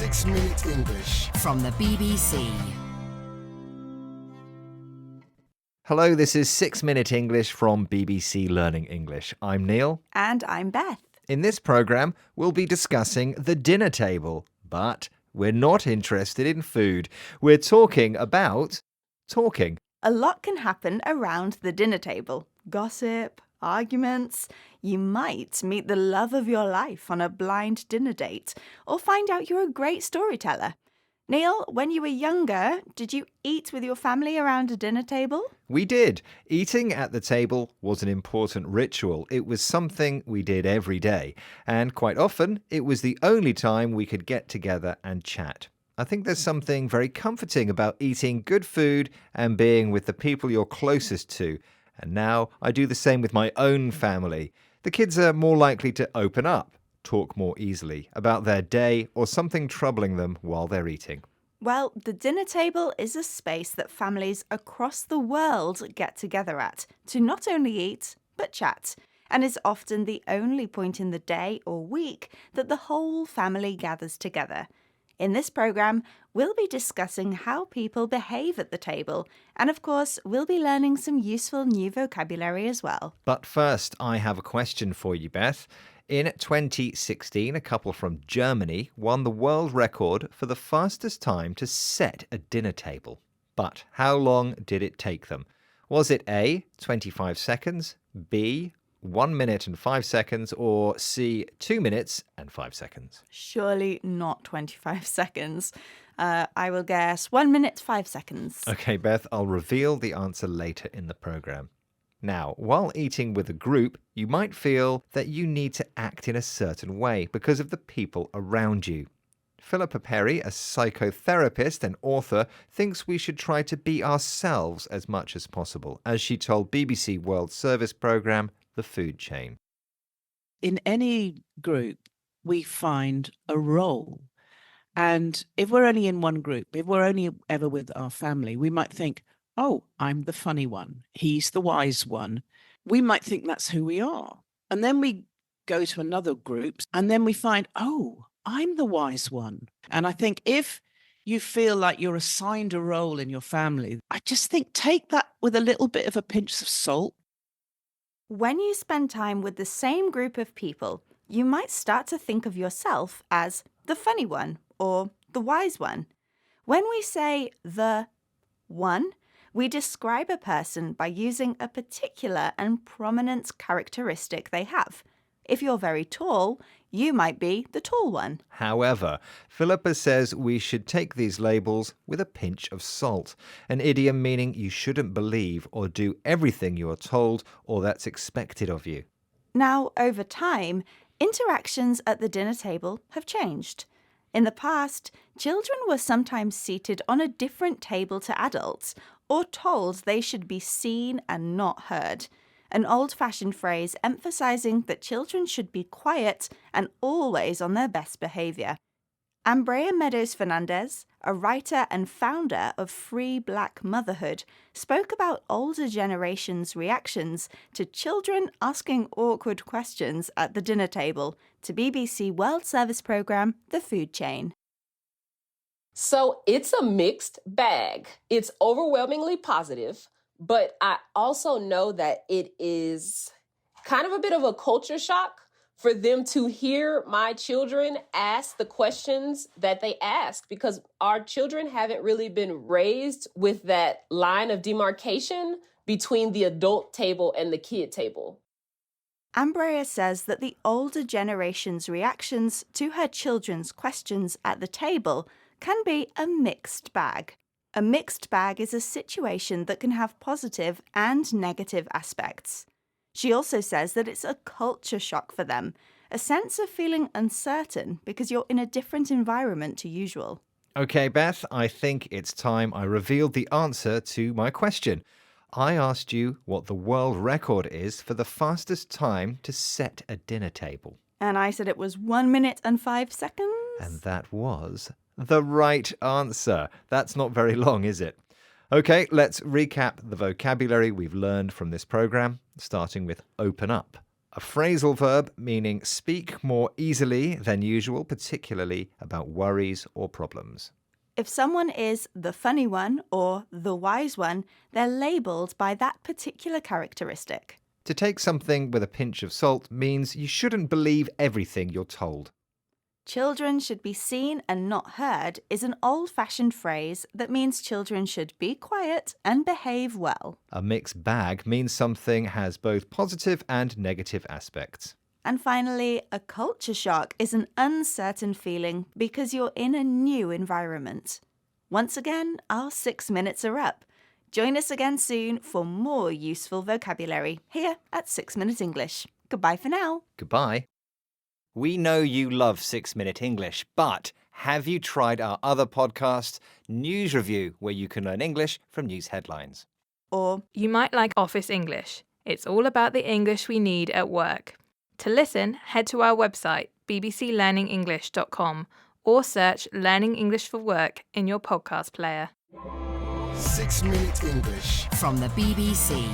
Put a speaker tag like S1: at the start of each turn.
S1: 6 Minute English
S2: from the BBC.
S3: Hello, this is 6 Minute English from BBC Learning English. I'm Neil.
S4: And I'm Beth.
S3: In this programme, we'll be discussing the dinner table, but we're not interested in food. We're talking about talking.
S4: A lot can happen around the dinner table. Gossip, arguments. You might meet the love of your life on a blind dinner date or find out you're a great storyteller. Neil, when you were younger, did you eat with your family around a dinner table?
S3: We did. Eating at the table was an important ritual. It was something we did every day. And quite often, it was the only time we could get together and chat. I think there's something very comforting about eating good food and being with the people you're closest to. And now I do the same with my own family. The kids are more likely to open up, talk more easily about their day or something troubling them while they're eating.
S4: Well, the dinner table is a space that families across the world get together at to not only eat, but chat, and is often the only point in the day or week that the whole family gathers together. In this programme, we'll be discussing how people behave at the table, and of course, we'll be learning some useful new vocabulary as well.
S3: But first, I have a question for you, Beth. In 2016, a couple from Germany won the world record for the fastest time to set a dinner table. But how long did it take them? Was it A, 25 seconds, B, 1 minute and 5 seconds, or C, 2 minutes and 5 seconds?
S4: Surely not 25 seconds. I will guess 1 minute, 5 seconds.
S3: Okay, Beth, I'll reveal the answer later in the programme. Now, while eating with a group, you might feel that you need to act in a certain way because of the people around you. Philippa Perry, a psychotherapist and author, thinks we should try to be ourselves as much as possible, as she told BBC World Service programme The Food Chain.
S5: In any group, we find a role. And if we're only in one group, if we're only ever with our family, we might think, oh, I'm the funny one. He's the wise one. We might think that's who we are. And then we go to another group and then we find, oh, I'm the wise one. And I think if you feel like you're assigned a role in your family, I just think take that with a little bit of a pinch of salt.
S4: When you spend time with the same group of people, you might start to think of yourself as the funny one or the wise one. When we say the one, we describe a person by using a particular and prominent characteristic they have. If you're very tall, you might be the tall one.
S3: However, Philippa says we should take these labels with a pinch of salt, an idiom meaning you shouldn't believe or do everything you're told or that's expected of you.
S4: Now, over time, interactions at the dinner table have changed. In the past, children were sometimes seated on a different table to adults or told they should be seen and not heard, an old-fashioned phrase emphasizing that children should be quiet and always on their best behavior. Ambrea Meadows Fernandez, a writer and founder of Free Black Motherhood, spoke about older generations' reactions to children asking awkward questions at the dinner table to BBC World Service programme The Food Chain.
S6: So it's a mixed bag. It's overwhelmingly positive, but I also know that it is kind of a bit of a culture shock for them to hear my children ask the questions that they ask, because our children haven't really been raised with that line of demarcation between the adult table and the kid table.
S4: Ambrea says that the older generation's reactions to her children's questions at the table can be a mixed bag. A mixed bag is a situation that can have positive and negative aspects. She also says that it's a culture shock for them, a sense of feeling uncertain because you're in a different environment to usual.
S3: Okay, Beth, I think it's time I revealed the answer to my question. I asked you what the world record is for the fastest time to set a dinner table.
S4: And I said it was 1 minute and 5 seconds.
S3: And that was the right answer. That's not very long, is it? Okay, let's recap the vocabulary we've learned from this program, starting with open up. A phrasal verb meaning speak more easily than usual, particularly about worries or problems.
S4: If someone is the funny one or the wise one, they're labelled by that particular characteristic.
S3: To take something with a pinch of salt means you shouldn't believe everything you're told.
S4: Children should be seen and not heard is an old-fashioned phrase that means children should be quiet and behave well.
S3: A mixed bag means something has both positive and negative aspects.
S4: And finally, a culture shock is an uncertain feeling because you're in a new environment. Once again, our 6 minutes are up. Join us again soon for more useful vocabulary here at 6 Minute English. Goodbye for now.
S3: Goodbye. We know you love 6 Minute English, but have you tried our other podcast, News Review, where you can learn English from news headlines?
S4: Or
S1: You might like Office English. It's all about the English we need at work. To listen, head to our website, bbclearningenglish.com, or search Learning English for Work in your podcast player.
S2: 6 Minute English
S7: from the BBC.